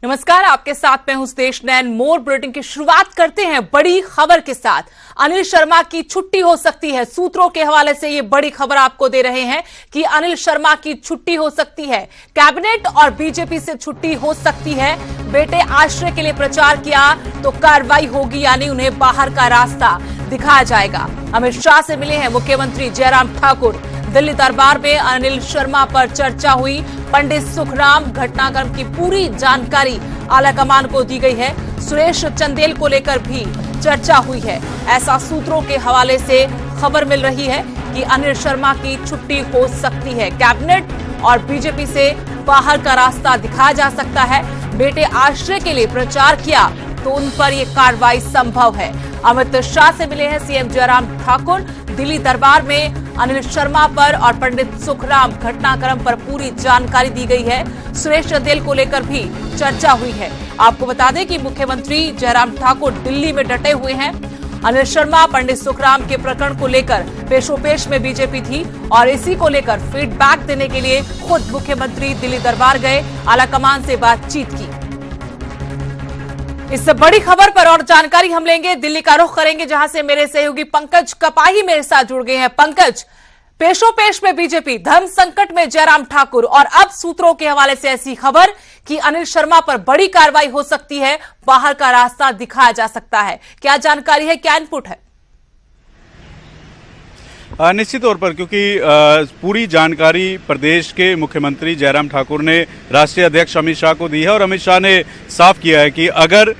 नमस्कार, आपके साथ मैं हूं सुदेश नैन। मोर बुलेटिन की शुरुआत करते हैं बड़ी खबर के साथ। अनिल शर्मा की छुट्टी हो सकती है। सूत्रों के हवाले से ये बड़ी खबर आपको दे रहे हैं कि अनिल शर्मा की छुट्टी हो सकती है। कैबिनेट और बीजेपी से छुट्टी हो सकती है। बेटे आश्रय के लिए प्रचार किया तो कार्रवाई होगी, यानी उन्हें बाहर का रास्ता दिखाया जाएगा। अमित शाह से मिले हैं मुख्यमंत्री जयराम ठाकुर। दिल्ली दरबार में अनिल शर्मा पर चर्चा हुई। पंडित सुखराम घटनाक्रम की पूरी जानकारी आलाकमान को दी गई है। सुरेश चंदेल को लेकर भी चर्चा हुई है। ऐसा सूत्रों के हवाले से खबर मिल रही है कि अनिल शर्मा की छुट्टी हो सकती है। कैबिनेट और बीजेपी से बाहर का रास्ता दिखाया जा सकता है। बेटे आश्रय के लिए प्रचार किया तो उन पर यह कार्रवाई संभव है। अमित शाह से मिले हैं सीएम जयराम ठाकुर। दिल्ली दरबार में अनिल शर्मा पर और पंडित सुखराम घटनाक्रम पर पूरी जानकारी दी गई है। सुरेश चंदेल को लेकर भी चर्चा हुई है। आपको बता दें कि मुख्यमंत्री जयराम ठाकुर दिल्ली में डटे हुए हैं। अनिल शर्मा पंडित सुखराम के प्रकरण को लेकर पेशोपेश में बीजेपी थी और इसी को लेकर फीडबैक देने के लिए खुद मुख्यमंत्री दिल्ली दरबार गए, आलाकमान से बातचीत की। इस बड़ी खबर पर और जानकारी हम लेंगे, दिल्ली का रुख करेंगे जहां से मेरे सहयोगी पंकज कपाही मेरे साथ जुड़ गए हैं। पंकज, पेशोपेश में बीजेपी, धर्म संकट में जयराम ठाकुर और अब सूत्रों के हवाले से ऐसी खबर कि अनिल शर्मा पर बड़ी कार्रवाई हो सकती है, बाहर का रास्ता दिखाया जा सकता है। क्या जानकारी है, क्या इनपुट है? निश्चित तौर पर, क्योंकि पूरी जानकारी प्रदेश के मुख्यमंत्री जयराम ठाकुर ने राष्ट्रीय अध्यक्ष अमित शाह को दी है और अमित शाह ने साफ किया है कि अगर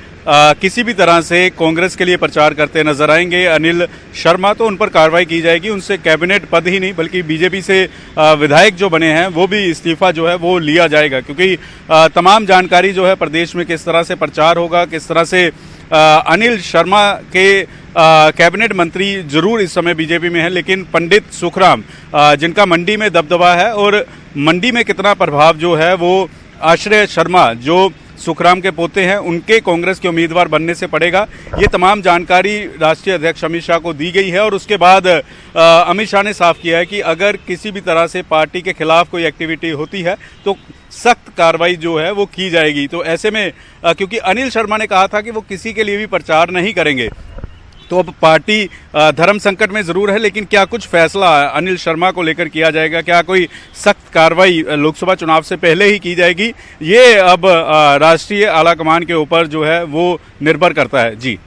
किसी भी तरह से कांग्रेस के लिए प्रचार करते नजर आएंगे अनिल शर्मा तो उन पर कार्रवाई की जाएगी। उनसे कैबिनेट पद ही नहीं बल्कि बीजेपी से विधायक जो बने हैं वो भी इस्तीफा जो है वो लिया जाएगा, क्योंकि तमाम जानकारी जो है प्रदेश में किस तरह से प्रचार होगा, किस तरह से अनिल शर्मा के कैबिनेट मंत्री जरूर इस समय बीजेपी में है, लेकिन पंडित सुखराम जिनका मंडी में दबदबा है और मंडी में कितना प्रभाव जो है वो आश्रय शर्मा जो सुखराम के पोते हैं उनके कांग्रेस के उम्मीदवार बनने से पड़ेगा। ये तमाम जानकारी राष्ट्रीय अध्यक्ष अमित शाह को दी गई है और उसके बाद अमित शाह ने साफ किया है कि अगर किसी भी तरह से पार्टी के खिलाफ कोई एक्टिविटी होती है तो सख्त कार्रवाई जो है वो की जाएगी। तो ऐसे में क्योंकि अनिल शर्मा ने कहा था कि वो किसी के लिए भी प्रचार नहीं करेंगे, तो अब पार्टी धर्म संकट में जरूर है, लेकिन क्या कुछ फैसला अनिल शर्मा को लेकर किया जाएगा, क्या कोई सख्त कार्रवाई लोकसभा चुनाव से पहले ही की जाएगी, ये अब राष्ट्रीय आलाकमान के ऊपर जो है वो निर्भर करता है। जी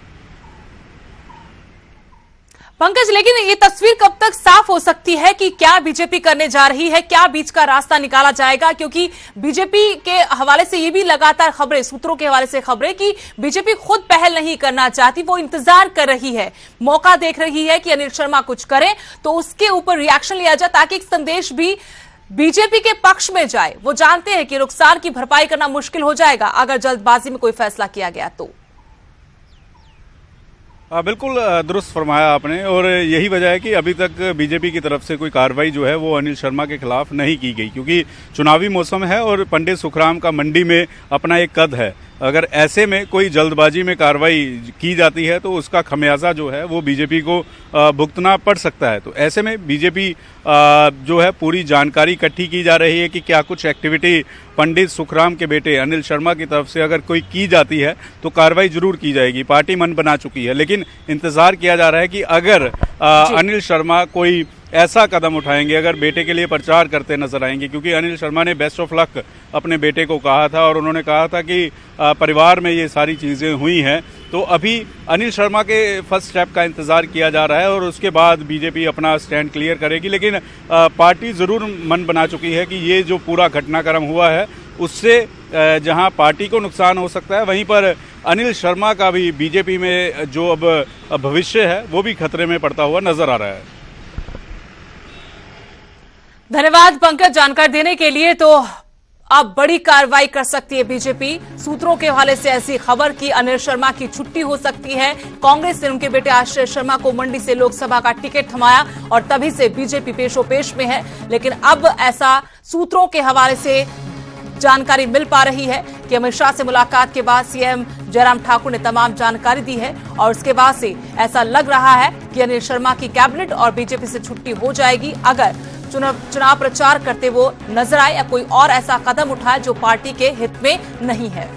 पंकज, लेकिन ये तस्वीर कब तक साफ हो सकती है कि क्या बीजेपी करने जा रही है, क्या बीच का रास्ता निकाला जाएगा? क्योंकि बीजेपी के हवाले से ये भी लगातार खबरें, सूत्रों के हवाले से खबरें कि बीजेपी खुद पहल नहीं करना चाहती, वो इंतजार कर रही है, मौका देख रही है कि अनिल शर्मा कुछ करें तो उसके ऊपर रिएक्शन लिया जाए ताकि एक संदेश भी बीजेपी के पक्ष में जाए। वो जानते हैं कि नुकसान की भरपाई करना मुश्किल हो जाएगा अगर जल्दबाजी में कोई फैसला किया गया तो। बिल्कुल दुरुस्त फरमाया आपने और यही वजह है कि अभी तक बीजेपी की तरफ से कोई कार्रवाई जो है वो अनिल शर्मा के खिलाफ नहीं की गई, क्योंकि चुनावी मौसम है और पंडित सुखराम का मंडी में अपना एक कद है। अगर ऐसे में कोई जल्दबाजी में कार्रवाई की जाती है तो उसका खमियाजा जो है वो बीजेपी को भुगतना पड़ सकता है। तो ऐसे में बीजेपी जो है पूरी जानकारी इकट्ठी की जा रही है कि क्या कुछ एक्टिविटी पंडित सुखराम के बेटे अनिल शर्मा की तरफ से अगर कोई की जाती है तो कार्रवाई जरूर की जाएगी। पार्टी मन बना चुकी है, लेकिन इंतजार किया जा रहा है कि अगर अनिल शर्मा कोई ऐसा कदम उठाएंगे, अगर बेटे के लिए प्रचार करते नजर आएंगे, क्योंकि अनिल शर्मा ने बेस्ट ऑफ लक अपने बेटे को कहा था और उन्होंने कहा था कि परिवार में ये सारी चीज़ें हुई हैं, तो अभी अनिल शर्मा के फर्स्ट स्टेप का इंतजार किया जा रहा है और उसके बाद बीजेपी अपना स्टैंड क्लियर करेगी। लेकिन पार्टी ज़रूर मन बना चुकी है कि ये जो पूरा घटनाक्रम हुआ है उससे जहां पार्टी को नुकसान हो सकता है, वहीं पर अनिल शर्मा का भी बीजेपी में जो अब भविष्य है वो भी खतरे में पड़ता हुआ नजर आ रहा है। धन्यवाद पंकज जानकारी देने के लिए। तो अब बड़ी कार्रवाई कर सकती है बीजेपी। सूत्रों के हवाले से ऐसी खबर कि अनिल शर्मा की छुट्टी हो सकती है। कांग्रेस ने उनके बेटे आश्रय शर्मा को मंडी से लोकसभा का टिकट थमाया और तभी से बीजेपी पेशोपेश में है, लेकिन अब ऐसा सूत्रों के हवाले से जानकारी मिल पा रही है कि अमित शाह से मुलाकात के बाद सीएम जयराम ठाकुर ने तमाम जानकारी दी है और उसके बाद से ऐसा लग रहा है कि अनिल शर्मा की कैबिनेट और बीजेपी से छुट्टी हो जाएगी अगर चुनाव प्रचार करते वो नजर आए या कोई और ऐसा कदम उठाए जो पार्टी के हित में नहीं है।